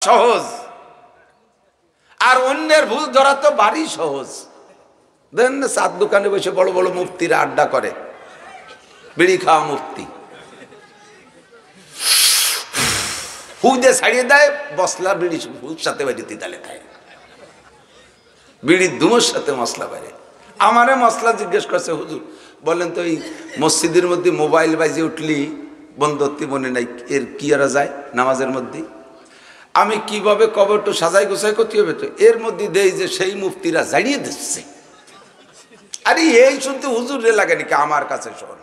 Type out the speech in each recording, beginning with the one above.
সহজ, আর অন্যের ভুল ধরা তো ভারী সহজ। দেন না, চার দোকানে বসে বড় বড় মুফতিরা আড্ডা করে, বিড়ি খাওয়া মুফতি হু দিয়ে ছাড়িয়ে দেয়, বসলা বিড়ি সাথে বাড়িতে তালে খায়, বিড়ির ধুমোর সাথে মশলা বাইরে। আমারে মশলা জিজ্ঞেস করছে, হুজুর বলেন তো এই মসজিদের মধ্যে মোবাইল বাজে উঠলি বন্ধত্তি মনে নাই, এর কি আর যায় নামাজের মধ্যে? আমি কিভাবে কবে একটু সাজাই গোছাই করতে হবে তো, এর মধ্যে দেই যে সেই মুফতিরা জাড়িয়ে দিচ্ছে। আরে এই শুনতে হুজুর রে লাগে নাকি আমার কাছে? শোন,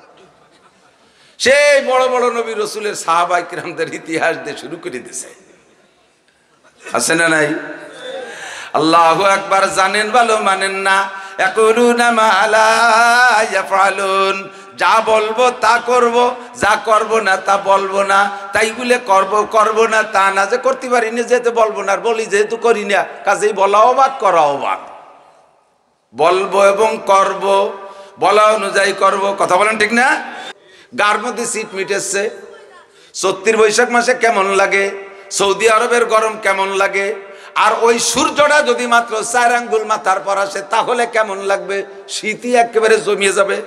সেই বড় বড় নবী রসুলের সাহাবাই কিরামদের ইতিহাস দিয়ে শুরু করে দিছে, আছে না নাই? আল্লাহু আকবার জানেন ভালো মানেন না। ইয়াকুলুনা মা লা ইয়াফআলুন, যা বলবো তা করব, যা করব না তা বলবো না। তাই বলে করব না তা না, যে করতে পারি না যেহেতু বলবো না, আর বলি যেহেতু করি না, কাজেই বলাও বাদ করাও বাদ। বলবো এবং করব, বলা অনুযায়ী করব, কথা বলেন ঠিক না? গার মধ্যে শীত মিটেছে, ৩৪ বৈশাখ মাসে কেমন লাগে, সৌদি আরবের গরম কেমন লাগে, আর ওই সূর্যটা যদি মাত্র ৪ আঙ্গুল মাথার পর আসে তাহলে কেমন লাগবে? শীতই একেবারে জমিয়ে যাবে,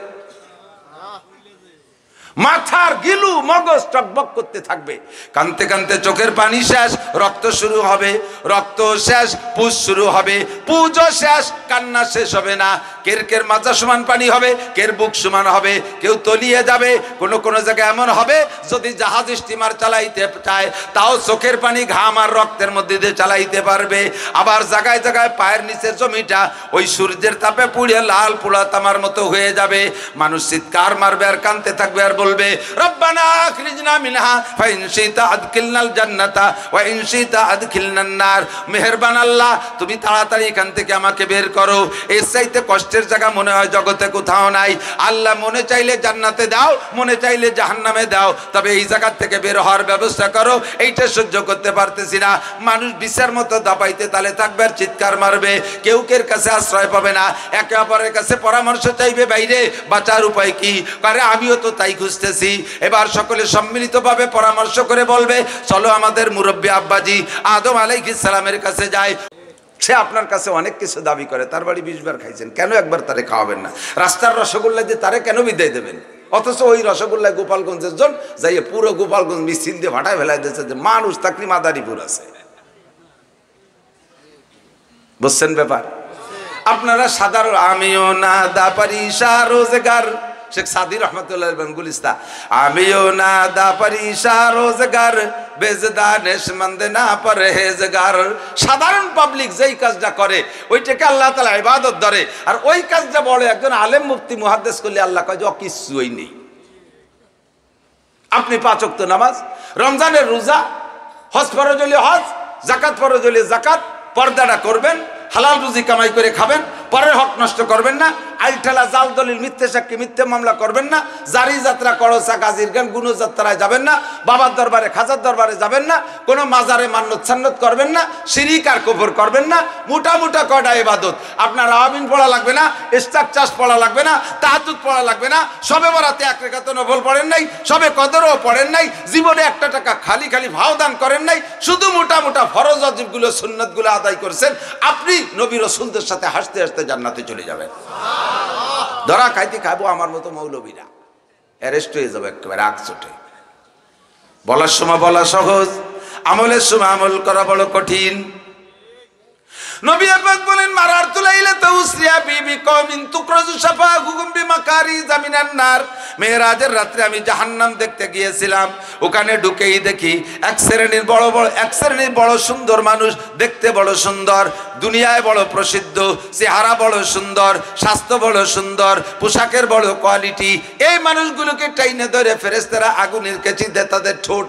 মাথার গিলু মগজ টকবক করতে থাকবে। কানতে কানতে চোখের পানি শেষ, রক্ত শুরু হবে, রক্ত শেষ, পুজ শুরু হবে, পুজও শেষ, কান্না শেষ হবে না। কের কের মাথা সমান পানি হবে, কের বুক সমান হবে, কেউ তলিয়ে যাবে। কোন কোন জায়গায় এমন হবে যদি জাহাজ স্টিমার চালাইতে চায় তাও চোখের পানি ঘাম আর রক্তের মধ্যে দিয়ে চালাইতে পারবে। আবার জায়গায় জায়গায় পায়ের নিচের জমিটা ওই সূর্যের তাপে পুড়ে লাল পোড়া তামার মতো হয়ে যাবে। মানুষ চিৎকার মারবে আর কানতে থাকবে আর বলবে, রব্বানা আখরিজনা মিনহা ফাইন শিতা আদখিলনাল জান্নাতা ওয়া ইন শিতা আদখিলনান নার। মেহেরবান আল্লাহ, তুমি তাড়াতাড়ি এখান থেকে আমাকে বের করো। এর চাইতে কষ্টের জায়গা মনে হয় জগতে কোথাও নাই। আল্লাহ মনে চাইলে জান্নাতে দাও, মনে চাইলে জাহান্নামে দাও, তবে এই জায়গা থেকে বের হওয়ার ব্যবস্থা করো। এইটা সহ্য করতে পারতেছি না। মানুষ বিচার মতো দাপাইতে তালে থাকবে আর চিৎকার মারবে, কেউ কের কাছে আশ্রয় পাবে না, একে অপরের কাছে পরামর্শ চাইবে, বাইরে বাঁচার উপায় কি? আরে আমিও তো তাই খুঁজতেছি। এবার সকলে সম্মিলিতভাবে পরামর্শ করে বলবে, চলো আমাদের মুরব্বী আব্বাজি আদম আলাইহিস সালামের কাছে যাই। সে আপনার কাছে অনেক কিছু দাবি করে, তার বাড়ি 20 বার খাইছেন, কেন একবার তারে খাওয়াবেন না? রাস্তার রসগোল্লা দিয়ে তারে কেন বিদায় দেবেন? অথচ ওই রসগোল্লায় গোপালগঞ্জের জন যাইয়ে পুরো গোপালগঞ্জ মিছিল দিয়ে ভাটায় ফেলাই দিয়েছে যে মানুষ তাকরি মাদারীপুর আছে। বুঝছেন ব্যাপার? আপনারা সাধারণ, আমিও না দা পারি শাহ রোজগার, শেখ সাদি রহমতুল্লাহ গুলিস্তা, আমিও না দা পারি শাহ রোজগার বেজদানেশ মন্দ না পরহেজগার। সাধারণ পাবলিক যেই কাজটা করে ওইটাকে আল্লাহ তাআলা ইবাদত ধরে, আর ওই কাজটা বড় একজন আলেম মুফতি মুহাদ্দিস করলে আল্লাহ কয় যে কিছুই নেই। আপনি 5 ওয়াক্ত নামাজ, রমজানের রোজা, হজ ফরজ হলে হজ, যাকাত ফরজ হলে যাকাত, পর্দাটা করবেন, হালাল রুজি কামাই করে খাবেন, পরের হক নষ্ট করবেন না, আইলঠালা জাল দলিল মিথ্যে সাক্ষী মিথ্যে মামলা করবেন না, জারি যাত্রা করসা গাজীর গান গুনো যাত্রায় যাবেন না, বাবার দরবারে খাজার দরবারে যাবেন না, কোনো মাজারে মান্নত ছান্নত করবেন না, শিরিক আর কুফর করবেন না। মোটা মোটা কয়টা ইবাদত, আপনার আমিন পড়া লাগবে না, ইস্তাগফার পড়া লাগবে না, তাহাজ্জুদ পড়া লাগবে না, শবে বরাতে 1 রাকাত নফল পড়েন নাই, শবে কদরও পড়েন নাই, জীবনে 1 টাকা খালি খালি ভাও দান করেন নাই, শুধু মোটা মোটা ফরজ ওয়াজিবগুলো সুন্নাতগুলো আদায় করছেন। আপনি নবী রাসূলদের সাথে হাসতে হাসতে জান্নাতে চলে যাবেন। ধরা খাইতে খাবো আমার মতো মৌলবীরা, অ্যারেস্ট হয়ে যাবে একেবারে আগ চোটে। বলার সময় বলা সহজ, আমলের সময় আমল করা বড় কঠিন। নবী পাক বলেন, মারারতু লাইলাতা উসরিয়া বিবি কওমিন তুকরাজু শাফাহুম বিমাকারিজ মিনান নার। মেরাজের রাতে আমি জাহান্নাম দেখতে গিয়েছিলাম, ওখানে ঢুকেই দেখি এক শ্রেণীর বড় সুন্দর মানুষ, দেখতে বড় সুন্দর, দুনিয়ায় বড় প্রসিদ্ধ, চেহারা বড় সুন্দর, স্বাস্থ্য বড় সুন্দর, পোশাকের বড় কোয়ালিটি। এই মানুষগুলোকে টাইনে ধরে ফেরেশতারা আগুনের কেচিতে তাদের ঠোঁট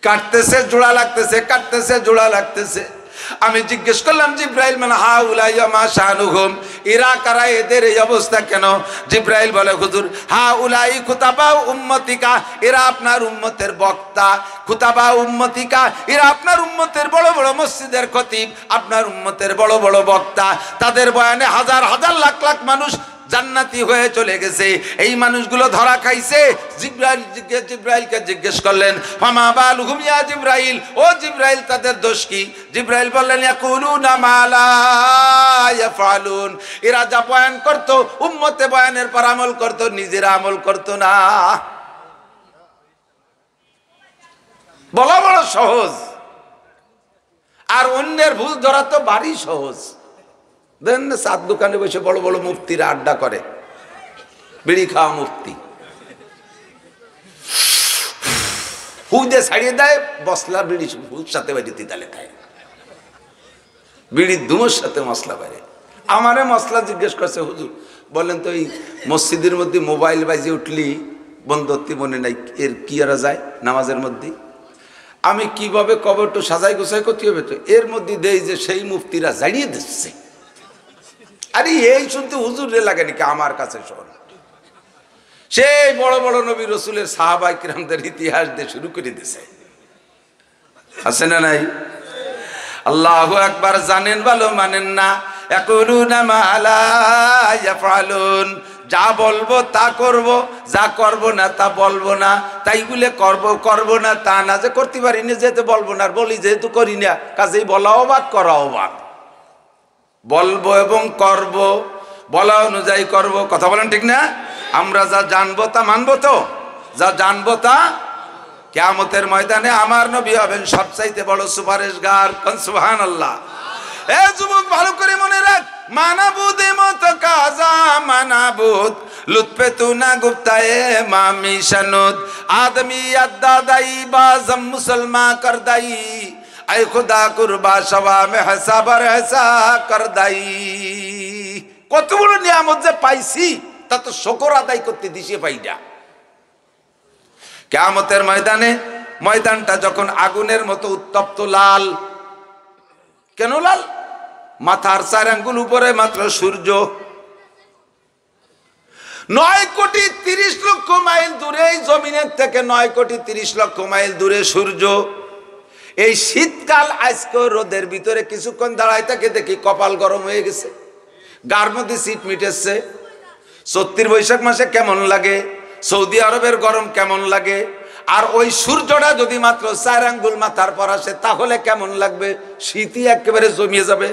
কাটতেছে, জোড়া লাগতেছে, কাটতেছে, জোড়া লাগতেছে। আমি জিজ্ঞেস করলাম, জিব্রাইল মানে হাউলাই মা শানুহুম, এরা কারা, এদের এই অবস্থা কেন? জিব্রাইল বলে, হুজুর হাউলাই খুতাবা উম্মতিকা, এরা আপনার উম্মতের বক্তা, খুতাবা উম্মতিকা, এরা আপনার উম্মতের বড় বড় মসজিদের খতিব, আপনার উম্মতের বড় বড় বক্তা। তাদের বয়ানে হাজার হাজার লাখ লাখ মানুষ জান্নাতি হয়ে চলে গেছে। এই মানুষগুলো ধরা খাইছে। জিব্রাইলকে জিজ্ঞেস করলেন, ফামা বালুহুম ইয়া জিব্রাইল, ও জিব্রাইল তাদের দোষ কি? জিব্রাইল বললেন, ইয়াকুলুনা মা লা ইয়াফআলুন, এরা যা বয়ান করত উম্মতে বয়ানের পর আমল করত, নিজেরা আমল করত না। বলা বড় সহজ, আর অন্যের ভুল ধরা তো বাড়ি সহজ। দেন না, চার দোকানে বসে বড় বড় মুফতিরা আড্ডা করে, বিড়ি খাওয়া মুফতি, হুদে ছাড়িয়ে দেয়, বসলা বিড়ি সাথে বাইরে তিতালে খায়, বিড়ির ধুমোর সাথে মশলা বাইরে। আমারে মশলা জিজ্ঞেস করছে, হুজুর বলেন তো এই মসজিদের মধ্যে মোবাইল বাজিয়ে উঠলি বন্ধত্তি মনে নাই, এর কি এরা যায় নামাজের মধ্যে? আমি কিভাবে কবরটা সাজাই গোছাই করতে হবে, তো এর মধ্যে দেই যে সেই মুফতিরা জানিয়ে দিচ্ছে। আরে এই শুনতে হুজুর রে লাগে নাকি? আমার কাছে শোন, সেই বড় বড় নবী রসুলের সাহাবায়ে কিরামদের ইতিহাস দিয়ে শুরু করে দিছে, আছে না নাই? আল্লাহু আকবার, জানেন ভালো মানেন না। ইয়াকুলুনা মা লা ইয়াফআলুন, যা বলবো তা করব, যা করব না তা বলবো না। তাই বলে করব না তা না যে করতে পারি না, যেহেতু বলবো না, আর বলি যেহেতু করি না, কাজেই বলা অবাক করা অবাক। বলবো এবং করব, বলা অনুযায়ী করব, কথা বলেন ঠিক না? আমরা যা জানবো তা মানবো, তো যা জানবো তা। কিয়ামতের ময়দানে আমার নবী হবেন সবচাইতে বড় সুপারিশগার, সুবহানাল্লাহ। এ যুবক ভালো করে মনে রাখ, মানাবুদে মত কাজা মানাবুদ, লুৎফে তু না গুপ্তায়ে মামি শানুদ, আদমি আদাদাই বাজম মুসলমান করদাই, আই খুদা কুরবা সওয়া মে হিসাবার হিসা করদাই। কত বড় নিয়ামত যে পাইছি, তা তো শুকর আদায় করতে দিশে পাই না। কিয়ামতের ময়দানে, ময়দানটা যখন আগুনের মতো উত্তপ্ত লাল, কেন লাল? মাথার 4 আঙ্গুল উপরে মাত্র সূর্য, 9,30,00,000 মাইল দূরে, এই জমিনের থেকে 9,30,00,000 মাইল দূরে সূর্য। এই শীতকাল আজকে রোদের ভিতরে কিছুক্ষণ দাঁড়ায় থাকে, দেখি কপাল গরম হয়ে গেছে, গার মধ্যে শীত মিটেছে। 34 বৈশাখ মাসে কেমন লাগে, সৌদি আরবের গরম কেমন লাগে, আর ওই সূর্যটা যদি মাত্র 4 আঙ্গুল মাথার পর আসে, তাহলে কেমন লাগবে? শীতই একেবারে জমিয়ে যাবে,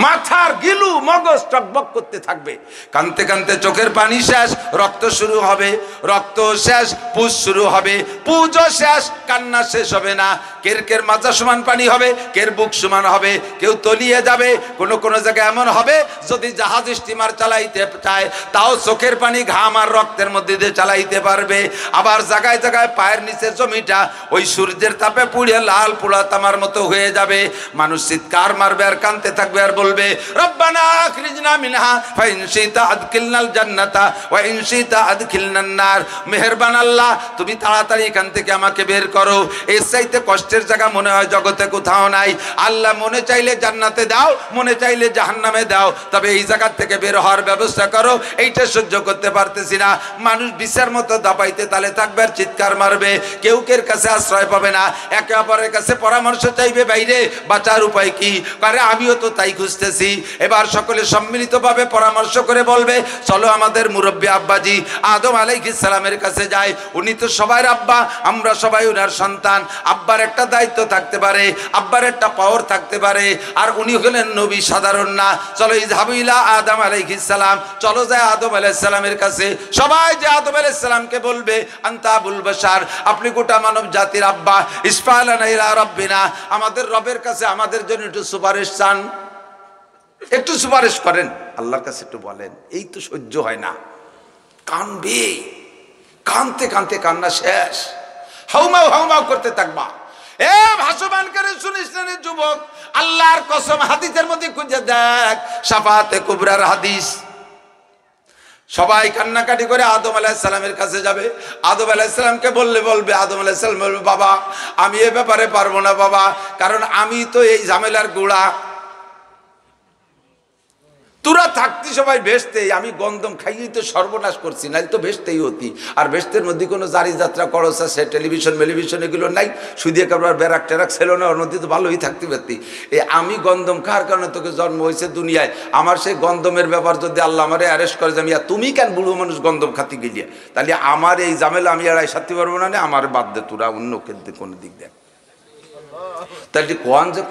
মাথার গিলু মগজ টকবক করতে থাকবে। কানতে কানতে চোখের পানি শেষ, রক্ত শুরু হবে, রক্ত শেষ, পুজ শুরু হবে, পুজও শেষ, কান্না শেষ হবে না। কের কের মাথা সমান পানি হবে, কের বুক সমান হবে, কেউ তলিয়ে যাবে। কোনো কোনো জায়গায় এমন হবে, যদি জাহাজ স্টিমার চালাইতে চায়, তাও চোখের পানি ঘাম আর রক্তের মধ্যে দিয়ে চালাইতে পারবে। আবার জায়গায় জায়গায় পায়ের নিচের জমিটা ওই সূর্যের তাপে পুড়ে লাল পোড়া তামার মতো হয়ে যাবে। মানুষ চিৎকার মারবে আর কাঁদতে থাকবে, আর বলবে, রব্বানা আখরিজনা মিনহা ফাইন শিতা আদখিলনাল জান্নাতা ওয়া ইন শিতা আদখিলনান নার। মেহেরবান আল্লাহ, তুমি তাড়াতাড়ি এখান থেকে আমাকে বের করো। এর চাইতে কষ্টের জায়গা মনে হয় জগতে কোথাও নাই। আল্লাহ মনে চাইলে জান্নাতে দাও, মনে চাইলে জাহান্নামে দাও, তবে এই জায়গা থেকে বের হওয়ার ব্যবস্থা করো। এইটা সহ্য করতে পারতেছি না। মানুষ বিচার মতো দাপাইতে তালে থাকবে আর চিৎকার মারবে, কেউ কের কাছে আশ্রয় পাবে না, একে অপরের কাছে পরামর্শ চাইবে, বাইরে বাঁচার উপায় কি? আরে আমিও তো তাই খুঁজতেছি। এবার সকলে সম্মিলিতভাবে পরামর্শ করে বলবে, চলো আমাদের মুরব্বী আব্বাজি আদম আলাইহিস সালামের কাছে যাই। উনি তো সবার আব্বা, আমরা সবাই ওনার সন্তান। আব্বার একটা দায়িত্ব থাকতে পারে, আব্বার একটা পাওয়ার থাকতে পারে, আর উনি হলেন নবী, সাধারণ না। চলো ইযহাবু ইলা আদম আলাইহিস সালাম, চলো যায় আদম আলাইহিস সালামের কাছে। সবাই যে আদম আলাইহিস সালামকে বলবে, আনতা আবুল বাশার, আপনি গোটা মানব জাতির আব্বা, ইসফালানা ইলা রাব্বিনা, আমাদের রবের কাছে আমাদের জন্য একটু সুপারিশ চান, একটু সুপারিশ করেন, আল্লাহর কাছে একটু বলেন। এই তো সহ্য হয় না, কানবে, কানতে কানতে কান্না শেষ, হাউমাউ হাউমাউ করতে থাকবা। এ ভাসমান করে শুনিস না রে যুবক, আল্লাহর কসম, হাদিসের মধ্যে খুঁজে দেখ, শাফাতে কুবরার হাদিস। সবাই কান্নাকাটি করে আদম আলাইহিস সালামের কাছে যাবে। আদম আলাইহিস সালামকে বলবে, আদম আলাইহিস সালাম বলবে, বাবা আমি এ ব্যাপারে পারবো না বাবা, কারণ আমি তো এই ঝামেলার গোড়া। তোরা থাকতি সবাই বেহেশতে, আমি গন্ধম খাইয়েই তো সর্বনাশ করছি, নাহলে তো বেহেশতেই হতি। আর বেহেশতের মধ্যে কোনো জারি যাত্রা খরচ আছে, টেলিভিশন এগুলো নাই, সুদিয়ে কারবার ব্যারাক টেরাক ছিল না, ওর মধ্যে তো ভালোই থাকতে পারতি। আমি গন্ধম খাওয়ার কারণে তোকে জন্ম হয়েছে দুনিয়ায়, আমার সেই গন্ধমের ব্যাপার যদি আল্লাহ আমারে অ্যারেস্ট করে যে তুমি কেন বুড়ো মানুষ গন্ধম খাতি গেলিয়া, তাহলে আমার এই ঝামেলা আমি এড়াই সারতে পারবো না, আমার বাদ দে, তোরা অন্য কোনো দিক দেখ। তাহলে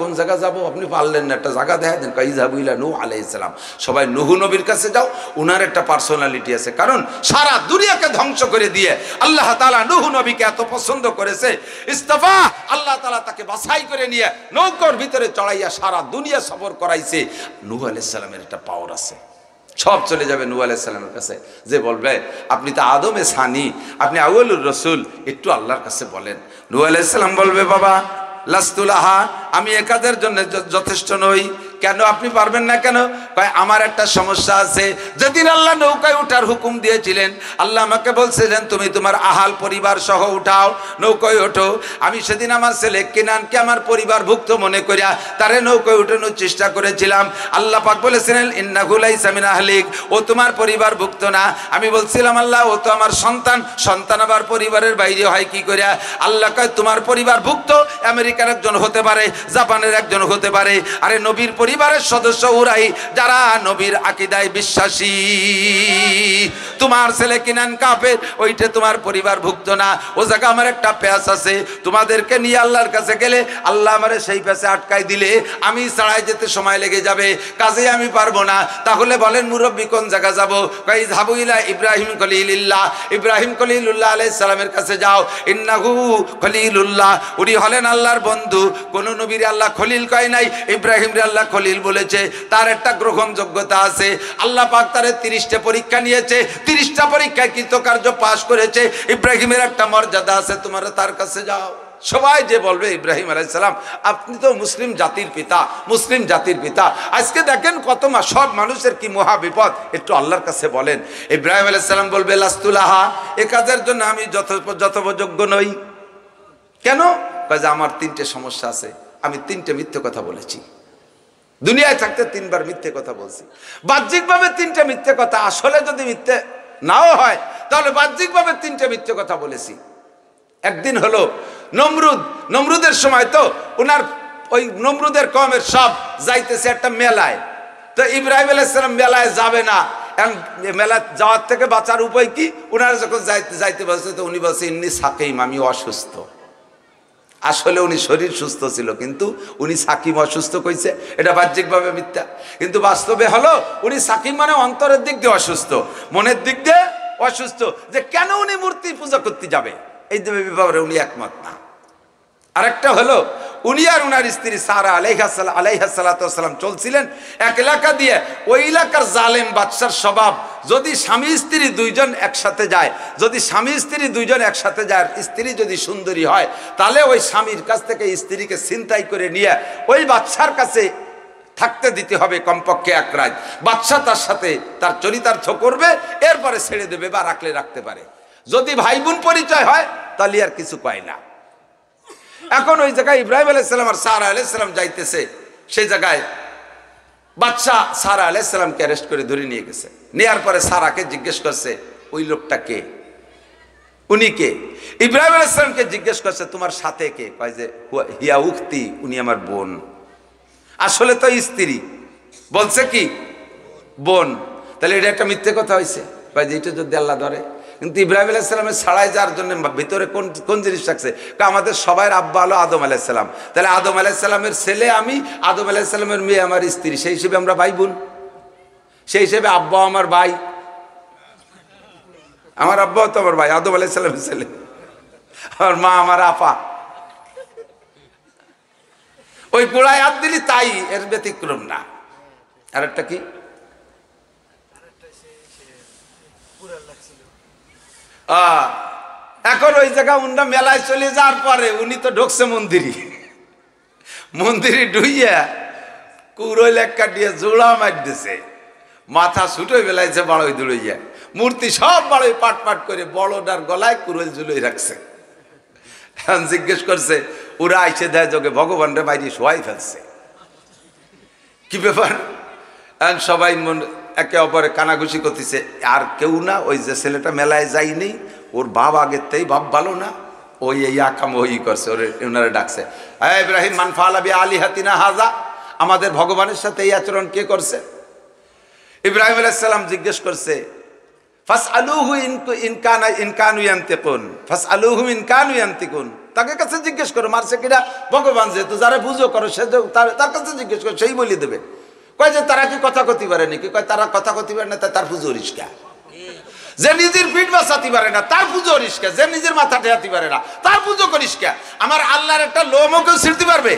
কোন জায়গা যাবো, আপনি পারলেন না, একটা জায়গা দেখা দেন, কাই যাবো ইলা নূহ আলাইহিস সালাম। সবাই নূহ নবীর কাছে যাও, উনার একটা পার্সোনালিটি আছে, কারণ সারা দুনিয়াকে ধ্বংস করে দিয়ে আল্লাহ তাআলা নূহ নবীকে এত পছন্দ করেছে, ইস্তাফা, আল্লাহ তাআলা তাকে বাছাই করে নিয়ে নৌকার ভিতরে চড়াইয়া সারা দুনিয়া সফর করাইছে। নূহ আলাইহিস সালামের একটা পাওয়ার আছে, সব চলে যাবে নূহ আলাইহিস সালামের কাছে। যে বলবে আপনি তো আদমে সানি, আপনি আউয়ালুর রাসূল, একটু আল্লাহর কাছে বলেন। নূহ আলাইহিস সালাম বলবে বাবা লাস্তুলাহা, আমি এ কাজের জন্য যথেষ্ট নই। কেন আপনি পারবেন না কেন? কয় আমার একটা সমস্যা আছে। যেদিন আল্লাহ নৌকায় উঠার হুকুম দিয়েছিলেন, আল্লাহ আমাকে বলছিলেন তুমি তোমার আহাল পরিবার সহ উঠাও, নৌকায় ওঠো। আমি সেদিন আমার ছেলে কেনানকে আমার পরিবারভুক্ত মনে করিয়া তারে নৌকায় উঠানোর চেষ্টা করেছিলাম। আল্লাহ পাক বলেছিলেন ইন্নাহু লাইসা মিন আহলিক, ও তোমার পরিবারভুক্ত না। আমি বলছিলাম আল্লাহ ও তো আমার সন্তান আবার পরিবারের বাইরে হয় কি করিয়া? আল্লাহ কয় তোমার পরিবারভুক্ত আমেরিকার একজন হতে পারে, জাপানের একজন হতে পারে। আরে নবীর পরিবারের সদস্য ওরাই যারা নবীর আকীদায় বিশ্বাসী। তোমার ছেলে কিনান কাফের, ওইটা তোমার পরিবারভুক্ত না। ও জায়গা আমার একটা প্যাচ আছে, তোমাদেরকে নিয়ে আল্লাহর কাছে গেলে আল্লাহ আমারে সেই প্যাচে আটকাই দিলে আমি ছাড়াই যেতে সময় লেগে যাবে, কাজে আমি পারবো না। তাহলে বলেন মুরব্বী কোন জায়গা যাবো? কই যাবো ইলা ইব্রাহিম খলিলুল্লাহ, ইব্রাহিম খলিলুল্লাহ আলাইহিস সালামের কাছে যাও। ইন্নাহু খলিলুল্লাহ, উনি হলেন আল্লাহর বন্ধু। কোন নবীর আল্লাহ খলিল কয় নাই, ইব্রাহিম রে আল্লাহ খলিল বলেছে। তার একটা গ্রহণযোগ্যতা আছে। আল্লাহ পাক তারে 30টা পরীক্ষা নিয়েছে, 30টা পরীক্ষায় কৃতকার্য পাশ করেছে। ইব্রাহিমের একটা মর্যাদা আছে, তোমরা তার কাছে যাও। সবাই যে বলবে ইব্রাহিম আলাইহিস সালাম, আপনি তো মুসলিম জাতির পিতা, মুসলিম জাতির পিতা। আজকে দেখেন কত সব মানুষের কি মহা বিপদ, একটু আল্লাহর কাছে বলেন। ইব্রাহিম আলাইহিস সালাম বলবে লাস্তুলাহা, এ কাজের জন্য আমি যথোপযোগ্য নই। কেন? কাজে আমার 3টে সমস্যা আছে, আমি 3টে মিথ্যে কথা বলেছি, দুনিয়ায় থাকতে 3বার মিথ্যে কথা বলছি। বাহ্যিকভাবে 3টে মিথ্যে কথা, আসলে যদি মিথ্যে নাও হয় তাহলে বাহ্যিকভাবে 3টে মিথ্যে কথা বলেছি। একদিন হলো নমরুদের সময়, তো ওনার ওই নমরুদের কওমের সব যাইতেছে একটা মেলায়। তো ইব্রাহিম আলাইহিস সালাম মেলায় যাবে না, মেলা যাওয়ার থেকে বাঁচার উপায় কি? ওনারা যখন যাইতে বলছে, তো উনি বলছে ইন্নী সাকিম, আমি অসুস্থ। আসলে উনি শরীর সুস্থ ছিল, কিন্তু উনি সাকিম অসুস্থ কইছে, এটা বাহ্যিকভাবে মিথ্যা। কিন্তু বাস্তবে হলো উনি সাকিম মানে অন্তরের দিক দিয়ে অসুস্থ, মনের দিক দিয়ে অসুস্থ। যে কেন উনি মূর্তি পূজা করতে যাবে, এই ব্যাপারে উনি একমত না। আরেকটা হলো উনি আর উনার স্ত্রী সারা আলাইহিস সালাতু ওয়াস সালাম চলছিলেন এক এলাকা দিয়ে। ওই এলাকার জালেম বাদশার স্বভাব, যদি স্বামী স্ত্রী দুইজন একসাথে যায়, যদি স্বামী স্ত্রী দুইজন একসাথে যায়, স্ত্রী যদি সুন্দরী হয়, তাহলে ওই স্বামীর কাছ থেকে স্ত্রীকে ছিনতাই করে নিয়ে ওই বাদশার কাছে থাকতে দিতে হবে কমপক্ষে 1 রাত। বাদশা তার সাথে তার চরিতার্থ করবে, এরপরে ছেড়ে দেবে বা রাখতে পারে। যদি ভাই বোন পরিচয় হয় তাহলে আর কিছু পায় না। এখন ওই জায়গায় ইব্রাহিম আলাইহিস সালাম আর সারা আলাইহিস সালাম যাইতেছে, সেই জায়গায় বাদশা সারা আলাইহিস সালামকে অ্যারেস্ট করে ধরে নিয়ে গেছে। নেয়ার পরে সারাকে জিজ্ঞেস করছে ওই লোকটা কে, উনি কে? ইব্রাহিম আলাইহিস সালামকে জিজ্ঞেস করছে তোমার সাথে কে? কয় যে হিয়া উখতি, উনি আমার বোন। আসলে তো স্ত্রী, বলছে কি বোন। তাহলে এটা একটা মিথ্যে কথা হয়েছে। কয় যে এটা যদি আল্লাহ ধরে। কিন্তু ইব্রাহিম আলাইহিস সালামের ছাড়াই যাওয়ার জন্য ভিতরে কোন জিনিস রাখছে? আমাদের সবার আব্বা হলো আদম আলাইহিস সালাম। তাহলে আদম আলাইহিস সালামের ছেলে আমি, আদম আলাইহিস সালামের মেয়ে আমার স্ত্রী, সেই হিসেবে আমরা ভাই বোন। সেই হিসেবে আব্বা আমার ভাই, আমার আব্বাও তো আমার ভাই, আদম আলাইহিস সালামের ছেলে। আমার মা আমার আপা। ওই গোড়ায় হাত দিলি তাই, এর ব্যতিক্রম না। আর একটা কি, এখন ওই জায়গা উন্ডা মেলায় চলে যাওয়ার পরে উনি তো ঢুকছে মন্দিরে ঢুইয়া কুড়োই লেখা দিয়ে জোড়া মার দিছে, মাথা ছুটোই বেলাইছে বাড়ই দুড়ইয়া, মূর্তি সব বাড়ই পাট করে বড়টার গলায় কুড়োই ঝুলোই রাখছে। এখন জিজ্ঞেস করছে, ওরা আইসে দেয় যোগে ভগবানরে বাইরে শোয়াই ফেলছে। কি ব্যাপার? সবাই একে অপরে কানাঘুষি করতেছে, আর কেউ না, ওই যে ছেলেটা মেলায় যায়নি, ওর বাপ আগের তেই বাপ ভালো না, ওই এই আকাম ওই করছে, ওরে ওনারা ডাকছে, হ্যাঁ ইব্রাহিম মান ফাআলা বি আলিহাতিনা হাযা, আমাদের ভগবানের সাথে এই আচরণ কে করছে? ইব্রাহিম আলাইহিস সালাম জিজ্ঞেস করছে, ফাসআলুহু ইন কানু ইয়ানতিকুন, ফাসআলুহু ইন কানু ইয়ানতিকুন, তাকে কাছে জিজ্ঞেস করো, মারছে কিনা ভগবান, যেহেতু যারা বুঝো করো সে তার কাছে জিজ্ঞেস করো, সেই বলে দেবে। কয় যে তারা কি কথা কতি পারে নাকি? কয় তারা কথা কতি পারে না, তার পুজো রিস্কা। যে নিজের পিঠ বাঁচাতে পারে না তার পুজো রিস্কা, যে নিজের মাথা ঠেয়াতে পারে না তার পুজো করিস্কা। আমার আল্লাহর একটা লোমও কেউ ছিঁড়তে পারবে?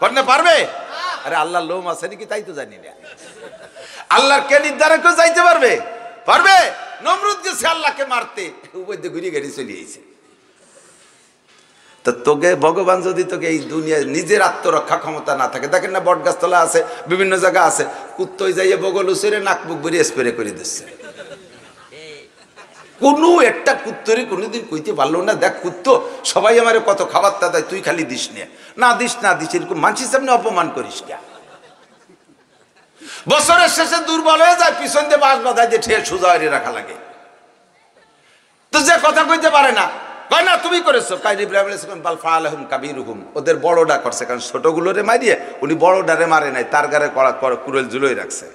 করতে পারবে? আরে আল্লাহর লোম আছে নাকি তাই তো জানি না। আল্লাহর কে নির্ধারণ কেউ যাইতে পারবে? পারবে? নমরুদ গেছে আল্লাহকে মারতে, উপর দিয়ে ঘুরিয়ে গাড়ি চলে গেছে। তো তোকে ভগবান যদি তোকে এই দুনিয়ায় নিজের আত্মরক্ষা ক্ষমতা না থাকে, দেখেন না বট গাছতলা আছে, বিভিন্ন জায়গা আছে, কুত্তই যাইয়ে বগল উচেরে নাক মুখ বেরিয়ে স্প্রে করে দিচ্ছে। কোনো একটা কুত্তরই কোনোদিন কইতে পারলো না, দেখ কুত্তো সবাই আমার কত খাবার তা দেয়, তুই খালি দিস না দিস এরকম মানুষের সামনে অপমান করিস কে? বছরের শেষে দুর্বল হয়ে যায়, পিছন দিয়ে বাঁশ বাঁধায় যে ঠেয়ে সোজা হয়ে রাখা লাগে। তো যে কথা কইতে পারে না, কয় না তুমি করেছো, কাই ইব্রাহিম আলাইহিস সালাম বাল ফাআলাহুম কাবীরুহুম, ওদের বড়টা করছে, কারণ ছোটগুলোরে মারিয়ে উনি বড়টারে মারে নাই, তার গারে কুড়েল ঝুলোই রাখছে।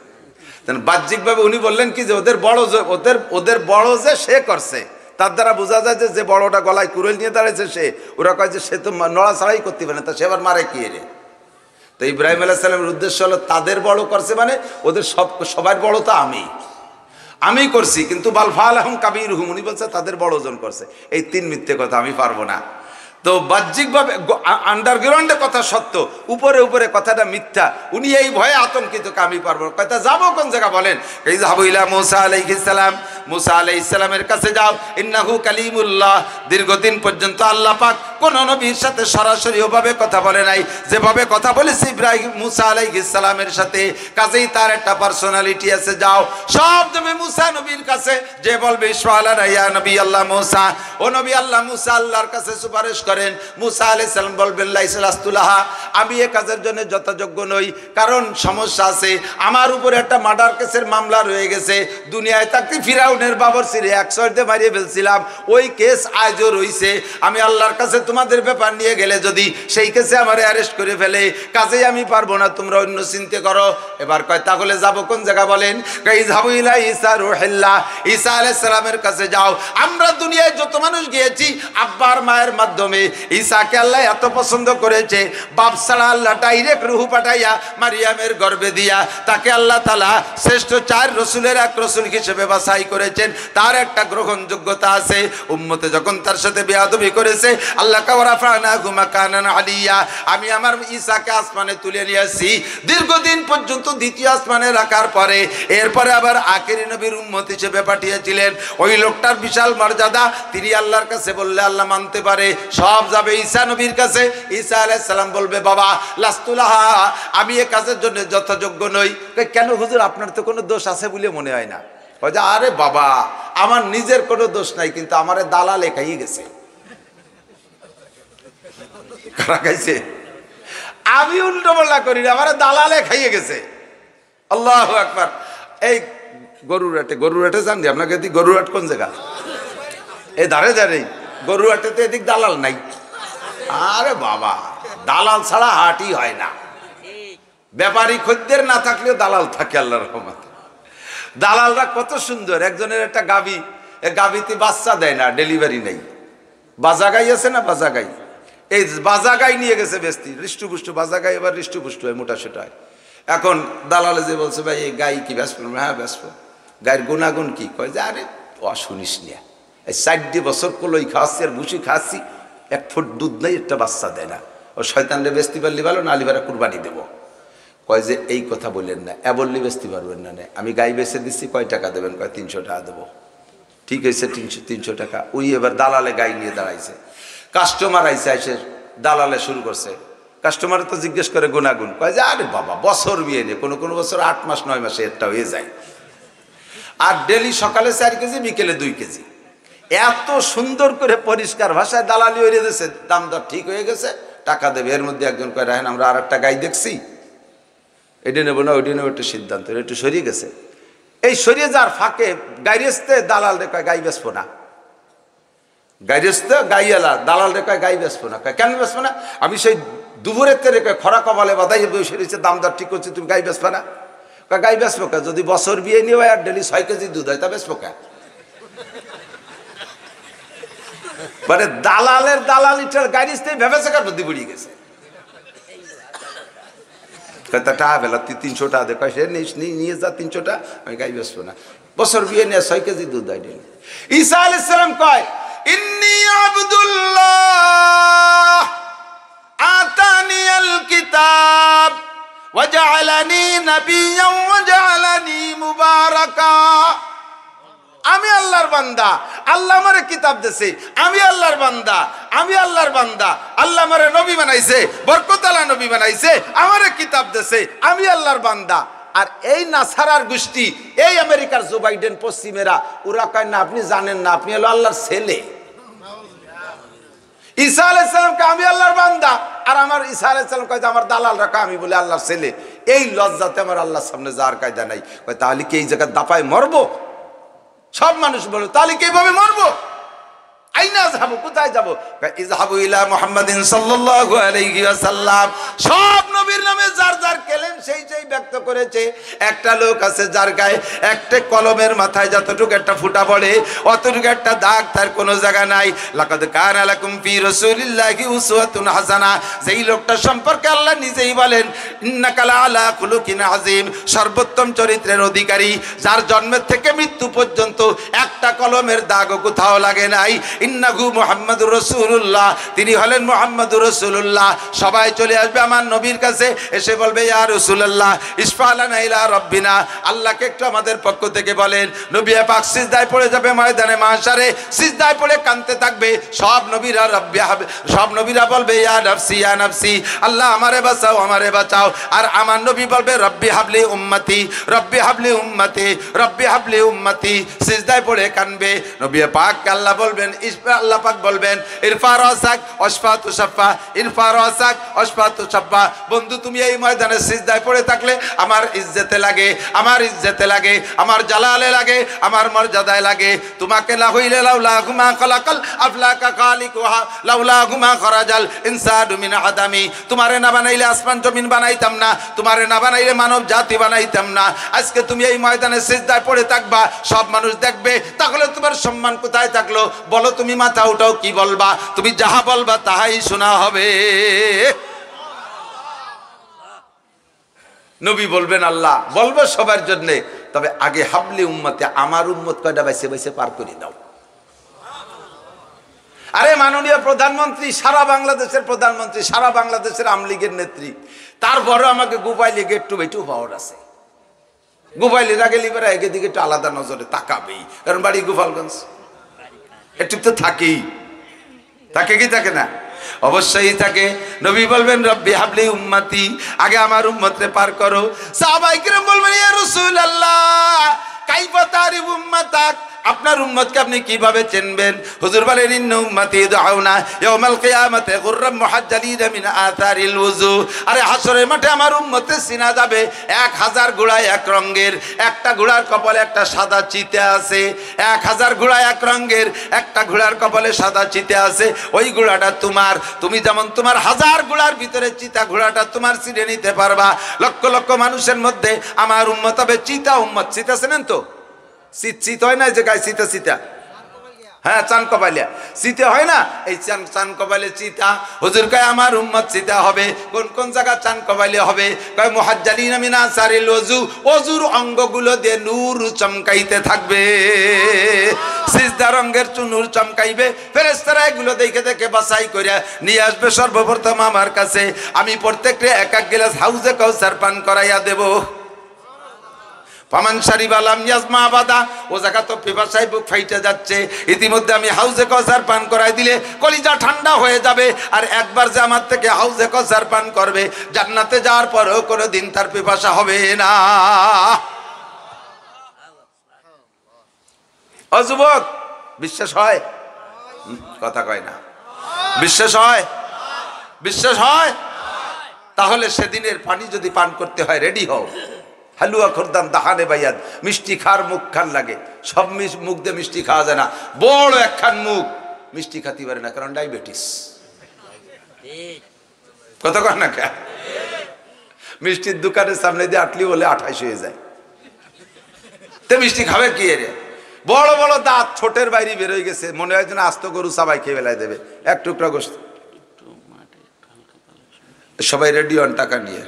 বাহ্যিকভাবে উনি বললেন কি যে ওদের বড় যে সে করছে, তার দ্বারা বোঝা যায় যে বড়টা গলায় কুড়েল নিয়ে দাঁড়াইছে সে। ওরা কয় যে সে তো নড়াছড়াই করতে পারে না, তা সে আবার মারে কি রে? তো ইব্রাহিম আলাইহিস সালামের উদ্দেশ্য হলো তাদের বড় করছে, মানে ওদের সবার বড় তো আমি করছি, কিন্তু বাল ফাআলাহুম কাবীরুহুম, উনি বলছে তাদের বড় জন করছে। এই তিন মিথ্যে কথা আমি পারবো না। তো বাহ্যিকভাবে আন্ডারগ্রাউন্ডে কথা সত্য, উপরে উপরে কথাটা মিথ্যা। উনি এই ভয়ে আতঙ্কিত, আমি পারবো না। কথা যাবো কোন জায়গা বলেন? এই যাবো ইলা মুসা আলাইহিস সালাম, মুসা আলাইহিস সালামের কাছে যাও। ইন্নাহু কালিমুল্লাহ, দীর্ঘদিন পর্যন্ত আল্লাহ পাক কোন নবীর সাথে সরাসরি ওভাবে কথা বলে নাই যেভাবে কথা বলেছে ইব্রাহিম মুসা আলাইহিস সালামের সাথে। কাজেই তার একটা পার্সোনালিটি আছে। যাও সব তুমি মুসা নবীর কাছে, যে বলবে ইসমাইলা ইয়া নবী আল্লাহ মুসা, ও নবী আল্লাহ মুসা আল্লাহর কাছে সুপারিশ করেন। মুসা আলাইহিস সালাম বলবেন লাইসালাস্তুলাহা, আমি এই কাজের জন্য যথাযোগ্য নই, কারণ সমস্যা আছে, আমার উপরে একটা মার্ডার কেসের মামলা রয়ে গেছে। দুনিয়ায় থাকতে ফিরাউনের বাবরসিরে 100 দিয়ে মারিয়ে ফেলছিলাম, ওই কেস আজও রইছে। আমি আল্লাহর কাছে তোমাদের ব্যাপার নিয়ে গেলে যদি সেই কেসে আমার অ্যারেস্ট করে ফেলে, কাজেই আমি পারবো না, তোমরা অন্য চিন্তা করো। এবার কয় তাহলে যাবো কোন জায়গা বলেন? যাবো ইলা ঈসা রুহুল্লাহ, ঈসা আলাইহিস সালামের কাছে যাও। আমরা দুনিয়ায় যত মানুষ গিয়েছি আব্বার মায়ের মাধ্যমে, ঈসাকে আল্লাহ এত পছন্দ করেছে, বাপ ছাড়া আল্লাহ ডাইরেক্ট রুহু পাঠাইয়া মারিয়ামের গর্ভে দিয়া তাকে আল্লাহ তাআলা শ্রেষ্ঠ 4 রসুলের এক রসুল হিসেবে বাছাই করেছেন। তার একটা গ্রহণযোগ্যতা আছে। উম্মতে যখন তার সাথে বেয়াদবি করেছে, আল্লাহ কাওয়ারাফানাহু মাকানান আলিয়া, আমি আমার ঈসাকে আসমানে তুলে নিয়ে আসি। দীর্ঘদিন পর্যন্ত দ্বিতীয় আসমানে রাখার পরে এরপরে আবার আখেরি নবীর উম্মত হিসেবে পাঠিয়েছিলেন। ওই লোকটার বিশাল মর্যাদা, তিনি আল্লাহর কাছে বললে আল্লাহ মানতে পারে, সব যাবে ঈসা নবীর কাছে। ঈসা আলাইহিস সালাম বলবে বাবা লাস্তুলাহা, আমি এ কাজের জন্য যথাযোগ্য নই। কেন হুজুর, আপনার তো কোনো দোষ আছে বলে মনে হয় না? আরে বাবা, আমার নিজের কোনো দোষ নাই, কিন্তু আমারে দালালে খাইয়ে গেছে। কারা খাইছে? আমি উল্টো পাল্টা করি না, আমারে দালালে খাইয়ে গেছে। আল্লাহু আকবার। এই গরুরাটে জান দিয়ে আপনাকে, গরুরাট কোন জায়গা? এই ধারে গরুরাটেতে এদিক দালাল নাই। আরে বাবা, দালাল ছাড়া হাটই হয় না। ব্যাপারী খদ্দের না থাকলেও দালাল থাকে আল্লাহর রহমতে। দালালরা কত সুন্দর। একজনের একটা গাভী, গাভীতে বাচ্চা দেয় না, ডেলিভারি নেই। বাজা গাই আছে না, বাজা গাই, এই বাজা গাই নিয়ে গেছে বেস্তি, হৃষ্টপুষ্ট বাজা গাই, এবার হৃষ্টপুষ্ট হয়, মোটা সেটা হয়। এখন দালালে যে বলছে ভাই এই গাই কি ব্যস্ত? হ্যাঁ ব্যস্ত। গায়ের গুণাগুণ কি? কয় যে আরে শুনিস নিয়া, এই 4 বছর কলই খাওয়াচ্ছি আর ভুসি খাচ্ছি, 1 ফুট দুধ নেই, একটা বাচ্চা দেয় না। ও শয়তানরে বেস্তি পারলি ভালো না, আলিভারা কুরবানি দেবো। কয় যে এই কথা বললেন না, বললি বেচতে পারবেন না। আমি গাই বেচে দিচ্ছি, কয় টাকা দেবেন? কয় 300 টাকা দেবো। ঠিক আছে, 300 টাকা। ওই এবার দালালে গাই নিয়ে দাঁড়াইছে, কাস্টমার আইসে, এসে দালালে শুরু করছে। কাস্টমার তো জিজ্ঞেস করে গুণাগুণ, কয় যে আরে বাবা বছর বিয়ে নেই, কোনো কোনো বছর 8 মাস 9 মাসে একটা হয়ে যায়। আর ডেলি সকালে 4 কেজি, বিকেলে 2 কেজি। এত সুন্দর করে পরিষ্কার ভাষায় দালালি হয়ে গেছে, দাম দর ঠিক হয়ে গেছে, টাকা দেবে। এর মধ্যে একজন কয় রাখেন আমরা আর একটা গাই দেখছি, এটা নেবো না ওইটা নেবো, একটু সিদ্ধান্ত একটু সরিয়ে গেছে। এই সরিয়ে যার ফাঁকে গাইরেস্তে দালাল রেখা গাই বেসবো না, গাইরেস্তে গাইয়ালা দালাল রেখা গাই বেসবো না। কেন বেসবো না? আমি সেই দুপুরের রেখে খরা কপালে বাদাই বসে রয়েছে, দাম দর ঠিক করছি, তুমি গাই বেসবা না? গাই বেসবো কে? যদি বছর বিয়ে নিয়ে আর ডেলি 6 কেজি দুধ হয় তা বেসবো কে? মানে দালালের দালালিটার গাইরিস্তে ভেবেছে কার বুদ্ধি বুড়িয়ে গেছে। টাকা বেলা 300 টাকা দেখ নিয়ে যা 300 টাকা, আমি গাই বেসবো না। বছর বিয়ে নিয়ে 6 কেজি দুধ হয় ডেলি। ঈসা আলাইহিস সালাম কয় ইন্নী আবদুল্লাহ আতানিয়াল কিতাব ওয়া জাআলানি নাবিয়্যান ওয়া জাআলানি মুবারাকা। আমি আল্লাহর বান্দা, আল্লাহ আমারে কিতাব দিয়েছে, আমি আল্লাহর বান্দা, আমি আল্লাহর বান্দা, আল্লাহ আমারে নবী বানাইছে, বরকতওয়ালা নবী বানাইছে, আমারে কিতাব দিয়েছে, আমি আল্লাহর বান্দা। আর এই নাসারার গোষ্ঠী, এই আমেরিকার জো বাইডেন পশ্চিমেরা, ওরা কয় না আপনি জানেন না, আপনি হলো আল্লাহর ছেলে। ঈসা আলাইহিস সালামকে আমি আল্লাহর বান্দা, আর আমার ঈসা আলাইহিস সালাম কয় যে আমার দালাল রাখা, আমি বলে আল্লাহর ছেলে। এই লজ্জাতে আমার আল্লাহর সামনে যাওয়ার কায়দা নাই। কয় তাহলে কি এই জায়গায় দাপায় মরবো? সব মানুষ বলে তাহলে কিভাবে মরবো? আইনা যাবো, কোথায় যাবো? ইযহাবু ইলা মুহাম্মাদিন সাল্লাল্লাহু আলাইহি ওয়াসাল্লাম। সব নবীর নামে যার যার কেলেম সেই ব্যক্ত করেছে। একটা লোক আছে যার গায়ে একটা কলমের মাথায় যতটুকু একটা ফুটা পড়ে অতটুকু একটা দাগ তার কোনো জায়গা নাই। লাকাদ কানা লাকুম ফি রাসূলিল্লাহি উসওয়াতুন হাসানাহ। যেই লোকটা সম্পর্কে আল্লাহ নিজেই বলেন ইন্নাকা লাআলা খুলুকিন আযীম, সর্বোত্তম চরিত্রের অধিকারী, যার জন্মের থেকে মৃত্যু পর্যন্ত একটা কলমের দাগও কোথাও লাগে নাই। ইন্নাহু মুহাম্মাদুর রাসূলুল্লাহ, তিনি হলেন মুহাম্মাদুর রাসূলুল্লাহ। সবাই চলে আসবে আমার নবীর কাছে, এসে বলবে ইয়া রাসূলুল্লাহ ইশফা লানা ইলা রাব্বিনা, আল্লাহকে একটু আমাদের পক্ষ থেকে বলেন। নবী পাক সিজদায় পড়ে যাবে ময়দানে মাহশারে, সিজদায় পড়ে কাঁদতে থাকবে। সব নবীরা সব নবীরা বলবে ইয়া নাফসি ইয়া নাফসি, আল্লাহ আমারে বাঁচাও আমারে বাঁচাও। আর আমার নবী বলবে রব্বি হাবলি উম্মতি রব্বি হাবলি উম্মতি রব্বি হাবলি উম্মতি, সিজদায় পড়ে কাঁদবে। নবী পাক আল্লাহ বলবেন, আল্লাহ পাক বলবেন ইরফা রাসাক ওয়াশফা তুশাফা, ইরফা রাসাক ওয়াশফা তুশাফা। বন্ধু তুমি এই ময়দানে সিজদায় পড়ে থাকলে আমার ইজ্জতে লাগে, আমার ইজ্জতে লাগে, আমার জালালে লাগে, আমার মর্যাদায় লাগে। তোমাকে লা হইলে লাউলা হুমা খালাকাল আফলাকা খালিকুহা লাউলা হুমা খরাজাল ইনসানু মিন আদামি। তোমারে না বানাইলে আসমান জমিন বানাইতাম না, তোমারে না বানাইলে মানব জাতি বানাইতাম না। আজকে তুমি এই ময়দানে সিজদায় পড়ে থাকবা, সব মানুষ দেখবে, তাহলে তোমার সম্মান কোথায় থাকলো? বলো তুমি মাথা উঠাও, কি বলবা? তুমি যাহা বলবা তাহাই শোনা হবে। নবী বলবেন আল্লাহ বলবো সবার জন্য, তবে আগে হাবলি উম্মতে, আমার উম্মত কয়টা বাইসে বাইসে পার করে দাও। আরে মাননীয় প্রধানমন্ত্রী, সারা বাংলাদেশের প্রধানমন্ত্রী, সারা বাংলাদেশের আওয়ামী লীগের নেত্রী, তারপরে আমাকে গোপাইলে একটু বেটু পাওয়ার আছে। গোপাইলের আগে লিবেরা এগে দিকে একটু আলাদা নজরে তাকাবেই, কারণ বাড়ি গোপালগঞ্জ, একটু তো থাকেই, থাকে কি থাকে না? অবশ্যই থাকে। নবী বলবেন রব্বি হাবলি উম্মতি, আগে আমার উম্মতরে পার করো। সাহাবায়ে কিরাম বলবেন ইয়া রাসূলুল্লাহ কাইফা তারিফু উম্মাতাক, আপনার উম্মতকে আপনি কিভাবে চিনবেন? হুজুর বলেন ইন্না উম্মতি দুআউনা ইয়াউমাল কিয়ামাতি গুররাম মুহাজ্জালিনা মিন আথারিল ওযু। আরে হাসরের মাঠে আমার উম্মতকে চিনা যাবে 1000 ঘোড়ায় এক রঙের, একটা ঘোড়ার কপালে একটা সাদা চিতা আছে। 1000 ঘোড়ায় এক রঙের, একটা ঘোড়ার কপালে সাদা চিতা আছে। ওই ঘোড়াটা তোমার, তুমি যেমন তোমার 1000 ঘোড়ার ভিতরে চিতা ঘোড়াটা তোমার চিনে নিতে পারবা। লক্ষ লক্ষ মানুষের মধ্যে আমার উম্মত হবে চিতা উম্মত। চিতা চেনেন তো? চিত হয় না যে গায়ে চিতা চিতা, হ্যাঁ চান কপালিয়া চিতা হয় না, এই চান কপালে চিতা। হুজুর কয় আমার উম্মত চিতা হবে। কোন কোন জায়গা চান কপালে হবে? কয় মুহাজ্জালিনা মিন আসারিল ওযু, ওযুর অঙ্গগুলো দিয়ে নূর চমকাইতে থাকবে, সিজদা রঙের নূর চমকাইবে। ফেরেশতারা এগুলো দেখে দেখে বাছাই করে নিয়ে আসবে সর্বপ্রথম আমার কাছে। আমি প্রত্যেকটা এক এক গ্লাস হাউজে কাউসার পান করাইয়া দেব। পামান শারিবা লাম ইয়াজমা আবাদা, ও জায়গা তো পিপাসায় বুক ফাইটে যাচ্ছে। ইতিমধ্যে আমি হাউজে কাউসার পান করাই দিলে কলিজা ঠান্ডা হয়ে যাবে। আর একবার যে আমার থেকে হাউজে কাউসার পান করবে, জান্নাতে যাওয়ার পরেও কোনোদিন তার পিপাসা হবে না। ও যুবক, বিশ্বাস হয়? কথা কয় না। বিশ্বাস হয়? বিশ্বাস হয়? তাহলে সেদিনের পানি যদি পান করতে হয় রেডি হও। হালুয়া খোরদান দাহানে বাইয়াদ, মিষ্টি খার মুখ খান লাগে, সব মুখ দিয়ে মিষ্টি খাওয়া যায় না। বড় একখান মুখ মিষ্টি খাতে পারে না, কারণ ডায়াবেটিস। কত কর না কে মিষ্টির দোকানের সামনে দিয়ে আটলি বলে 28 হয়ে যায়, তে মিষ্টি খাবে কি রে? বড় বড় দাঁত ছোটের বাইরে বেরোয় গেছে, মনে হয় যেন আস্ত গরু সবাই খেয়ে বেলায় দেবে। এক টুকরা গোস্ত, সবাই রেডি হন টাকা নিয়ে।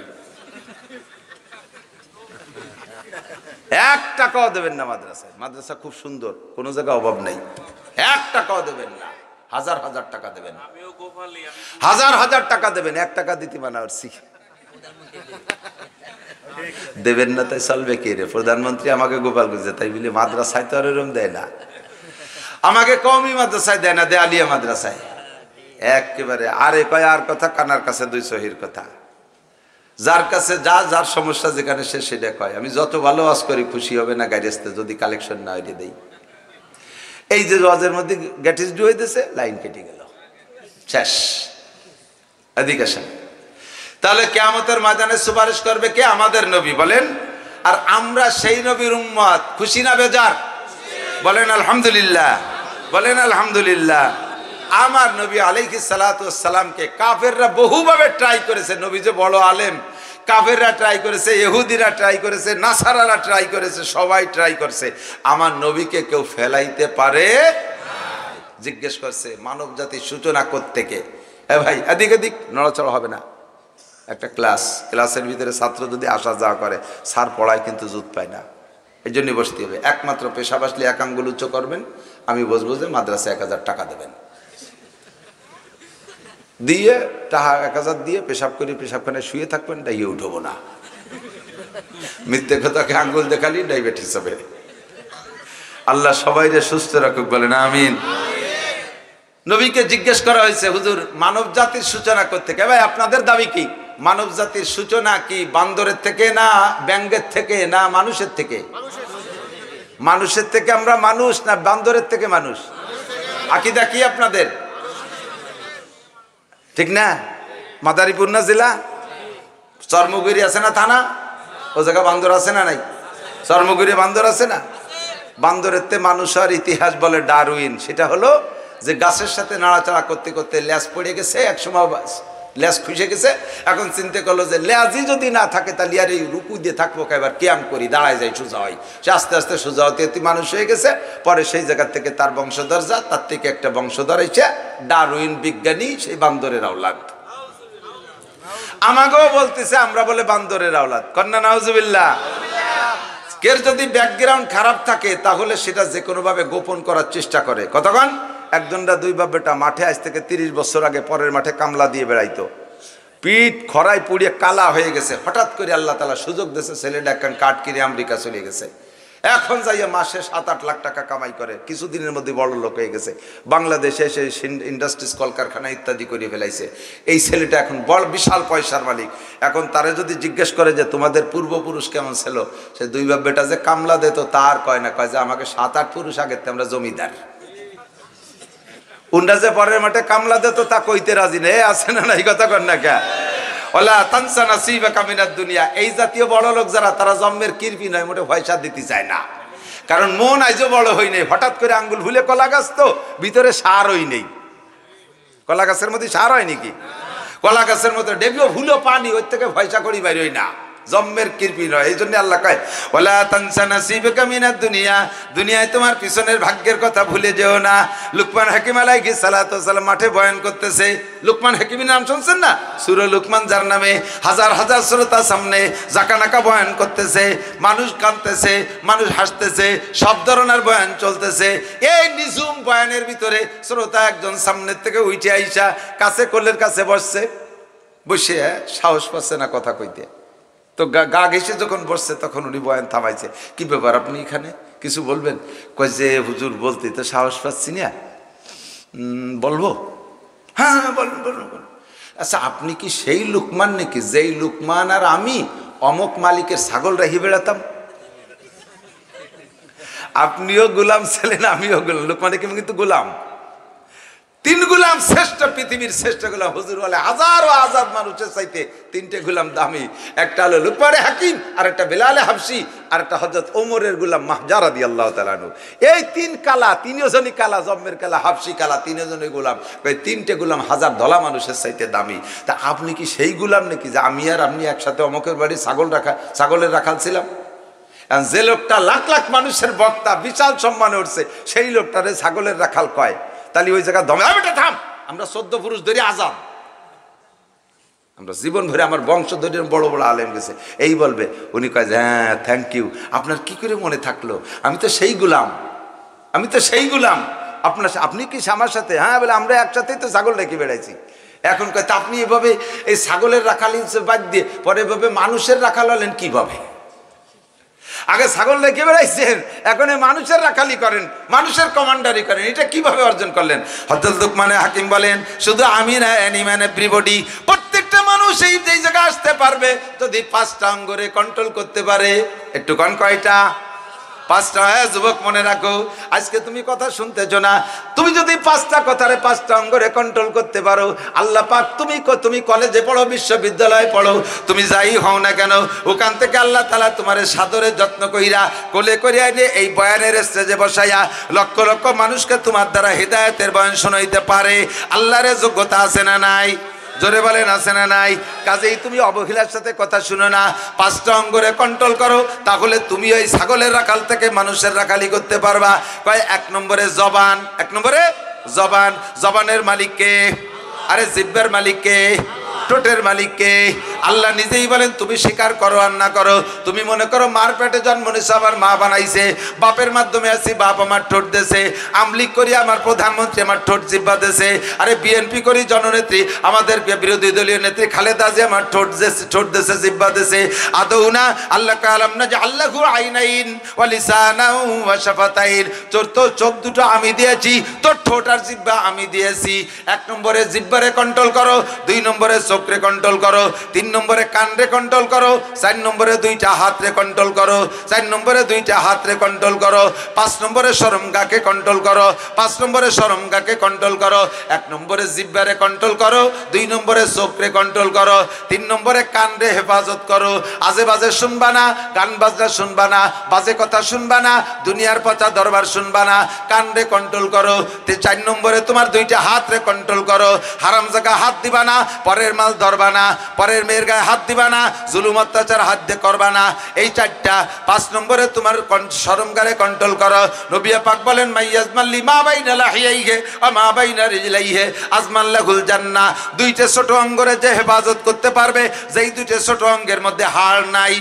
1 টাকাও দেবেন না মাদ্রাসায়। মাদ্রাসা খুব সুন্দর, কোনো জায়গায় অভাব নেই। 1 টাকাও দেবেন না, হাজার হাজার টাকা দেবেন, হাজার হাজার টাকা দেবেন। 1 টাকা দিতে মানা করছি, দেবেন না তাই চলবে কি রে? প্রধানমন্ত্রী আমাকে গোপাল গুজে, তাই বলে মাদ্রাসায় তো আর এরকম দেয় না। আমাকে কমই মাদ্রাসায় দেয় না, দেয় আলিয়া মাদ্রাসায় একেবারে। আরে কয় আর কথা, কানার কাছে 2 সহির কথা। যার কাছে যার সমস্যা যেখানে সে সেটা কয়। আমি যত ভালো ওয়াজ করি খুশি হবে না গাইরেস্তে যদি কালেকশন না হইলে দেই। এই যে ওয়াজের মধ্যে গ্যাটিস ডু হইতেছে, লাইন কেটে গেল, শেষ। এদিকে আসেন। তাহলে কিয়ামতের ময়দানে সুপারিশ করবে কে? আমাদের নবী। বলেন, আর আমরা সেই নবীর উম্মত। খুশি না বেজার? বলেন আলহামদুলিল্লাহ, বলেন আলহামদুলিল্লাহ। আমার নবী আলাইহিস সালাতু ওয়াস সালামকে কাফেররা বহুভাবে ট্রাই করেছে। নবী যে বড় আলেম, কাফেররা ট্রাই করেছে, ইহুদিরা ট্রাই করেছে, নাসারারা ট্রাই করেছে, সবাই ট্রাই করছে। আমার নবীকে কেউ ফেলাইতে পারে? জিজ্ঞেস করছে মানব জাতির সূচনা কোত্থেকে? ভাই এদিক এদিক নড়াচড়া হবে না। একটা ক্লাসের ভিতরে ছাত্র যদি আসা যাওয়া করে, স্যার পড়ায় কিন্তু জুত পায় না, এই জন্যই বসতে হবে। একমাত্র পেশাব আসলে 1 আঙ্গুল উচ্চ করবেন, আমি বসবো যে মাদ্রাসায় 1000 টাকা দেবেন, দিয়ে টাকা 1000 দিয়ে পেশাব করি, পেশাবখানে শুয়ে থাকবেন, ডাইয়ে উঠবো না। মিথ্যে কথাকে আঙ্গুল দেখালি ডায়াবেটিস হবে। আল্লাহ সবাইকে সুস্থ রাখুক, বলেন আমিন। নবীকে জিজ্ঞেস করা হয়েছে, হুজুর মানব জাতির সূচনা কোত্থেকে? ভাই আপনাদের দাবি কি? মানব জাতির সূচনা কি বান্দরের থেকে না ব্যাঙের থেকে না মানুষের থেকে? মানুষের থেকে আমরা মানুষ না বান্দরের থেকে মানুষ? আকীদা কি আপনাদের? ঠিক না? মাদারীপুর না জেলা? চর্মগুড়ি আছে না থানা? ও জায়গা বান্দর আছে না নাই? চর্মগুড়ি বান্দর আছে না? বান্দরের তে মানুষ আর ইতিহাস বলে ডারউইন। সেটা হলো যে গাছের সাথে নাড়াচাড়া করতে করতে ল্যাস পড়ে গেছে, একসময় ল্যাস খুঁজে গেছে। এখন চিন্তা করলো যে ল্যাজই যদি না থাকে তাহলে আর এই রুকু দিয়ে থাকবো, এবার ক্যাম করি, দাঁড়ায় যাই, সোজা হয়। সে আস্তে আস্তে সোজা হতে মানুষ হয়ে গেছে। পরে সেই জায়গা থেকে তার বংশধর যা, তার থেকে একটা বংশধর এসে ডারউইন বিজ্ঞানী, সেই বান্দরের আওলাদ। আমাকেও বলতেছে আমরা বলে বান্দরের আওলাদ। কন্যা নাউজুবিল্লাহ। কের যদি ব্যাকগ্রাউন্ড খারাপ থাকে তাহলে সেটা যে কোনো ভাবে গোপন করার চেষ্টা করে। কতক্ষণ? একজনটা 2 বাপ বেটা মাঠে আজ থেকে 30 বছর আগে পরের মাঠে কামলা দিয়ে বেড়াইতো, পিঠ খরায় পুড়িয়ে কালা হয়ে গেছে। হঠাৎ করে আল্লাহ তাআলা সুযোগ দিয়েছে, ছেলেটা একখান কাঠ কিনে আমেরিকা চলে গেছে। এখন যাইয়া মাসে 7-8 লাখ টাকা কামাই করে, কিছুদিনের মধ্যে বড় লোক হয়ে গেছে। বাংলাদেশে এসে ইন্ডাস্ট্রিজ, কলকারখানা ইত্যাদি করে ফেলাইছে। এই ছেলেটা এখন বড় বিশাল পয়সার মালিক। এখন তারে যদি জিজ্ঞেস করে যে তোমাদের পূর্বপুরুষ কেমন ছিল, সে 2 বাপ বেটা যে কামলা দিত তার কয় না, কয় যে আমাকে 7-8 পুরুষ আগের আমরা জমিদার। উনরা যে পরের মাঠে কামলা দিত তা কইতে রাজি নেই, আছে না নাই? কথা কর না কে? ওলা তানসা নাসিবাকা মিনাদ দুনিয়া। এই জাতীয় বড় লোক যারা, তারা জন্মের কিরপি নয়, মোটে পয়সা দিতে চায় না। কারণ মন আইজও বড় হই নেই। হঠাৎ করে আঙ্গুল ভুলে, কলা গাছ তো ভিতরে সার হই নেই। কলা গাছের মধ্যে সার হয় নাকি? কলা গাছের মধ্যে ডেবিও ভুলো পানি, ওর থেকে পয়সা করি বাইর হই না, জন্মের কিরপি নয়। এই জন্য আল্লাহ কয় ওয়ালা তানসা নাসিবাকা মিনাদ দুনিয়া, দুনিয়ায় তোমার পিছনের ভাগ্যের কথা ভুলে যেও না। লুকমান হাকিম আলাইহিস সালাতু ওয়াস সালাম মাঠে বয়ান করতেছে। লুকমান হাকিমের নাম শুনছেন না? সূরা লুকমান, যার নামে হাজার হাজার শ্রোতা সামনে জাকানাকা বয়ান করতেছে, মানুষ কাঁদতেছে, মানুষ হাসতেছে, সব ধরনের বয়ান চলতেছে। এই নিঝুম বয়ানের ভিতরে শ্রোতা একজন সামনের থেকে উঠে আইসা কাছে কোলের কাছে বসছে, বসে সাহস পাচ্ছে না কথা কইতে। তো গা ঘেঁষে যখন বসছে তখন উনি বয়ান থামাইছে। কি ব্যাপার, আপনি এখানে কিছু বলবেন? কয় যে হুজুর বলতে তো সাহস পাচ্ছি না। বলবো? হ্যাঁ হ্যাঁ বলুন বলুন বলুন। আচ্ছা আপনি কি সেই লুকমান নাকি যেই লুকমান আর আমি অমক মালিকের ছাগল রাখি বেড়াতাম? আপনিও গোলাম ছিলেন, আমিও গোলাম। লুকমান হাকিম কিন্তু গোলাম। তিন গোলাম শ্রেষ্ঠ, পৃথিবীর শ্রেষ্ঠ গোলাম। হুজুর বলে হাজার ও হাজার মানুষের চাইতে তিনটে গোলাম দামি। একটা হলো লুকমানে হাকিম, আর একটা বেলালে হাবশি, আর একটা হযরত ওমরের গোলাম মাহজা রাদিয়াল্লাহু তাআলা আনহু। এই তিন কালা, তিনজনই কালা, জম্মের কালা, হাবশি কালা, তিনজনই গোলাম। তিনটে গোলাম হাজার ধলা মানুষের চাইতে দামি। তা আপনি কি সেই গোলাম নাকি যে আমি আর আপনি একসাথে অমকের বাড়ি ছাগলের রাখাল ছিলাম? যে লোকটা লাখ লাখ মানুষের বক্তা, বিশাল সম্মানে উঠছে, সেই লোকটারে ছাগলের রাখাল কয়, তাহলে ওই জায়গা দমে বেটা থাম, আমরা 14 পুরুষ ধরে আজাদ, আমরা জীবন ভরে আমার বংশ ধরে বড় বড় আলেম গেছে, এই বলবে। উনি কয় যে হ্যাঁ থ্যাংক ইউ, আপনার কি করে মনে থাকলো, আমি তো সেই গোলাম, আমি তো সেই গোলাম। আপনি কি আমার সাথে? হ্যাঁ বলে আমরা একসাথেই তো ছাগল রেখে বেড়াইছি। এখন কয় তা আপনি এভাবে এই ছাগলের রাখাল বাদ দিয়ে পরে এভাবে মানুষের রাখাল হলেন কিভাবে? আগে ছাগল রেখে বেড়াইছেন, এখন মানুষের রাখালি করেন, মানুষের কমান্ডারি করেন, এটা কিভাবে অর্জন করলেন? হযরত লুকমান হাকিম বলেন শুধু আমি না, এনি ম্যান এভরিবডি, প্রত্যেকটা মানুষ এই জায়গায় আসতে পারবে যদি 5টা অঙ্গরে কন্ট্রোল করতে পারে। একটু কন কয়টা? 5টা। যুবক মনে রাখো, আজকে তুমি কথা শুনতেছো না, তুমি যদি 5টা কথারে 5টা অঙ্গরে কন্ট্রোল করতে পারো, আল্লাহ পাক তুমি কলেজে পড়ো, বিশ্ববিদ্যালয়ে পড়ো, তুমি যাই হও না কেন, ওখান থেকে আল্লাহ তাআলা তোমারে সাদরে যত্ন কইরা কোলে করিয়া এনে এই বয়ানের স্টেজে বসাইয়া লক্ষ লক্ষ মানুষকে তোমার দ্বারা হিদায়াতের বয়ান শোনাইতে পারে। আল্লাহর যোগ্যতা আছে না নাই? জোরে বলেন আছে না নাই? কাজেই তুমি অবহেলার সাথে কথা শুনো না, 5টা অঙ্গরে কন্ট্রোল করো, তাহলে তুমি ওই ছাগলের রাখাল থেকে মানুষের রাখালি করতে পারবা। কয় 1 নম্বরে জবান, 1 নম্বরে জবান। জবানের মালিককে? আরে জিহ্বার মালিককে, ঠোঁটের মালিককে? আল্লাহ নিজেই বলেন তুমি স্বীকার করো আর না করো। তুমি মনে করো মার পেটে জন্ম নিছে, আমার মা বানাইছে, বাপের মাধ্যমে আছি, বাপ আমার ঠোঁট দেছে, আমলিক করি আমার প্রধানমন্ত্রী আমার ঠোঁট জিহ্বা দেছে, আরে বিএনপি করি জননেত্রী আমাদের বিরোধী দলীয় নেত্রী খালেদা জিয়া আমার ঠোঁট দেছে, জিহ্বা দেছে। আদৌ না আল্লাহ কালাম না যে আল্লাহু আইনাইন ওয়া লিসানাউ ওয়া শাফাতাইন, তোর চোখ দুটো আমি দিয়েছি, তোর ঠোঁট আর জিহ্বা আমি দিয়েছি। 1 নম্বরে জিহ্বারে কন্ট্রোল করো, 2 নম্বরে চোখরে কন্ট্রোল করো, 3 নম্বরে কানরে কন্ট্রোল করো, 4 নম্বরে 2টা হাতরে কন্ট্রোল করো, 4 নম্বরে 2টা হাতরে কন্ট্রোল করো, 5 নম্বরে শরমগাকে কন্ট্রোল করো, 5 নম্বরে শরমগাকে কন্ট্রোল করো, 1 নম্বরে জিহ্বারে কন্ট্রোল করো, 2 নম্বরে চোখরে কন্ট্রোল করো, 3 নম্বরে কানরে হেফাজত করো, আজে বাজে শুনবা না, গান বাজনা শুনবা না, বাজে কথা শুনবা না, দুনিয়ার পচা দরবার শুনবা না, কানরে কন্ট্রোল করো। 4 নম্বরে তোমার 2টা হাতরে কন্ট্রোল করো, হারাম জায়গা হাত দিবা না, পরের মাল ধরবা না, পরের মেয়ের গায়ে হাত দিবা না, জুলুম অত্যাচার হাত দিয়ে করবা না, এই 4টা। 5 নম্বরে তোমার শরমগারে কন্ট্রোল করো। নবী পাক বলেন মাইয়াজমাল্লি মা বাইনা লাহিয়াইহি ওয়া মা বাইনা রিজলাইহি আজমাল্লাহুল জান্নাহ। 2টা ছোট অঙ্গরে যে হেফাজত করতে পারবে, যেই 2টা ছোট অঙ্গের মধ্যে হাড় নাই,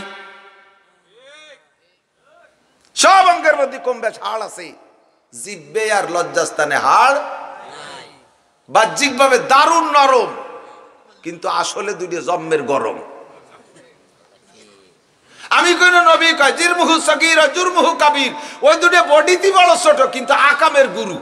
সব অঙ্গের মধ্যে কম বেশ হাড় আছে, জিহ্বে আর লজ্জাস্থানে হাড় নাই। বাহ্যিকভাবে দারুণ নরম, কিন্তু আসলে 2টা জম্মের গরম। আমি কোন নবী কয় জিরমুহু সগীর ও জুরমুহু কাবীর, ওই 2টা বডিতে বড় ছোট কিন্তু আকামের গুরু।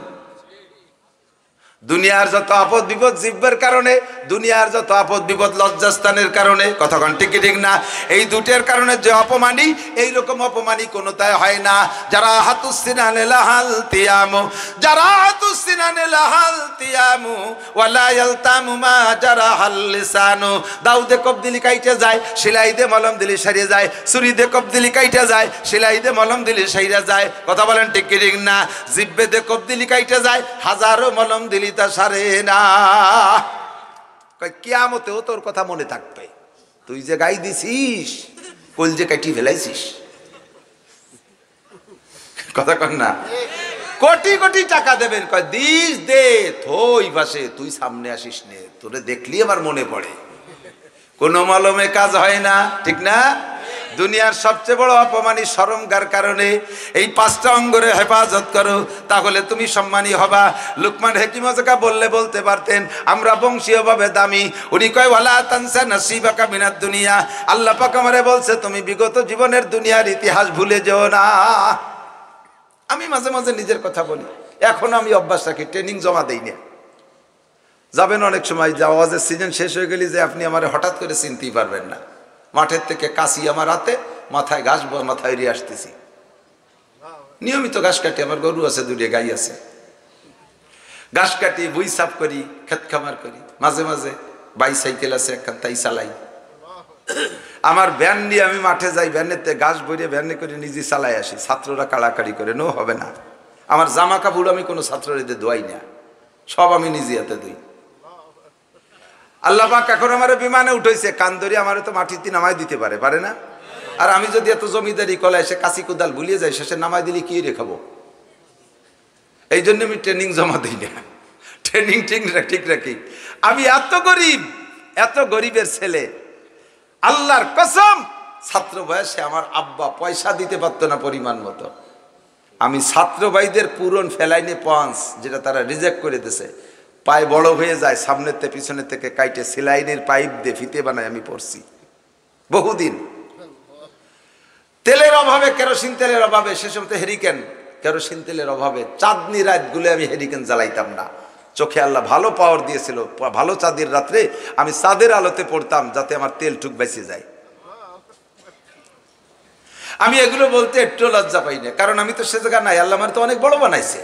দুনিয়ার যত আপদ বিপদ জিহ্বার কারণে, দুনিয়ার যত আপদ বিপদ লজ্জাস্থানের কারণে, কথা কোন ঠিক ঠিক না? এই 2টার কারণে যে অপমানী, এই রকম অপমানী কোনটাই হয় না। যারা হাতুসিনানে লাহাল তিয়ামু, যারা হাতুসিনানে লাহাল তিয়ামু ওয়ালা ইয়ালতামু মা যারা হাল লিসানু। দাউদে কবদিলি কাইটে যায়, সেলাই দে মলম দিলি সারিয়ে যায়, ছুরি দে কবদিলি কাইটে যায়, সেলাই দে মলম দিলি সাইরা যায়, কথা বলেন ঠিক ঠিক না? জিহ্বে দে কবদিলি কাইটে যায়, হাজারো মলম দিলি তা সারে না। কিয়ামতেও তোর কথা মনে থাকবে, তুই যে গাই দিছিস, কল যে কাটি ফেলাইছিস, কথা কন না? কোটি কোটি টাকা দেবেন, কয় দিস দে থই পাশে, তুই সামনে আসিস নে, তোরে দেখলি আমার মনে পড়ে। কোনো মলমে কাজ হয় না, ঠিক না? দুনিয়ার সবচেয়ে বড় অপমানী শরমগার কারণে। এই 5টা অঙ্গরে হেফাজত করো, তাহলে তুমি সম্মানী হবা। লুকমান হাকিম বললে বলতে পারতেন আমরা বংশীয়ভাবে দামি। উনি কয় ওয়ালা তানসা নাসিবাকা মিনাদ দুনিয়া, আল্লাহ পাক আমারে বলছে তুমি বিগত জীবনের দুনিয়ার ইতিহাস ভুলে যেও না। আমি মাঝে মাঝে নিজের কথা বলি, এখন আমি অভ্যাস রাখি, ট্রেনিং জমা দেই না। যাবেন অনেক সময় যে আওয়াজের সিজন শেষ হয়ে গেলি যে আপনি আমার হঠাৎ করে চিনতেই পারবেন না। মাঠের থেকে কাশি আমার হাতে, মাথায় ঘাস মাথায় এড়িয়ে আসতেছি, নিয়মিত ঘাস কাটি, আমার গরু আছে, 2টা গাই আছে। ঘাস কাটি, বই সাফ করি, খেত খামার করি, মাঝে মাঝে বাইসাইকেল আছে একখান, তাই চালাই। আমার ভ্যান নিয়ে আমি মাঠে যাই, ভ্যানেতে ঘাস ভরে ভ্যানে করে নিজে চালাই আসি। ছাত্ররা কাড়াকাড়ি করে, নো হবে না। আমার জামা কাপড় আমি কোনো ছাত্রদের ধোয়াই না, সব আমি নিজে হাতে ধুই। আল্লাহ পাক এখন আমার বিমানে উঠেছে, কান ধরে আমার তো মাটিতে নামাই দিতে পারে, পারে না? আর আমি যদি এত জমিদারি কলায় সে কাশি কোদাল ভুলিয়ে যাই, শেষে নামাই দিলে কি রেখাবো? এই জন্য আমি ট্রেনিং জমা দিই না, ট্রেনিং ঠিক রাখি। আমি এত গরিবের ছেলে, আল্লাহর কসম, ছাত্র বয়সে আমার আব্বা পয়সা দিতে পারতো না পরিমাণ মতো। আমি ছাত্র ভাইদের পূরণ ফেলাইনি পঞ্চ, যেটা তারা রিজেক্ট করে দিয়েছে, পায়ে বড় হয়ে যায়, সামনের থেকে পিছনের থেকে কাইটে সেলাইনের পাইপ দিয়ে ফিতে বানায় আমি পড়ছি বহুদিন। তেলের অভাবে, কেরোসিন তেলের অভাবে, সে সময় হেরিকেন, কেরোসিন তেলের অভাবে চাঁদনি রাতগুলো আমি হেরিকেন জ্বালাইতাম না। চোখে আল্লাহ ভালো পাওয়ার দিয়েছিল, ভালো চাঁদের রাত্রে আমি চাঁদের আলোতে পড়তাম, যাতে আমার তেল টুক বেঁচে যায়। আমি এগুলো বলতে একটু লজ্জা পাই না, কারণ আমি তো সে জায়গা নাই, আল্লাহ আমার তো অনেক বড় বানাইছে।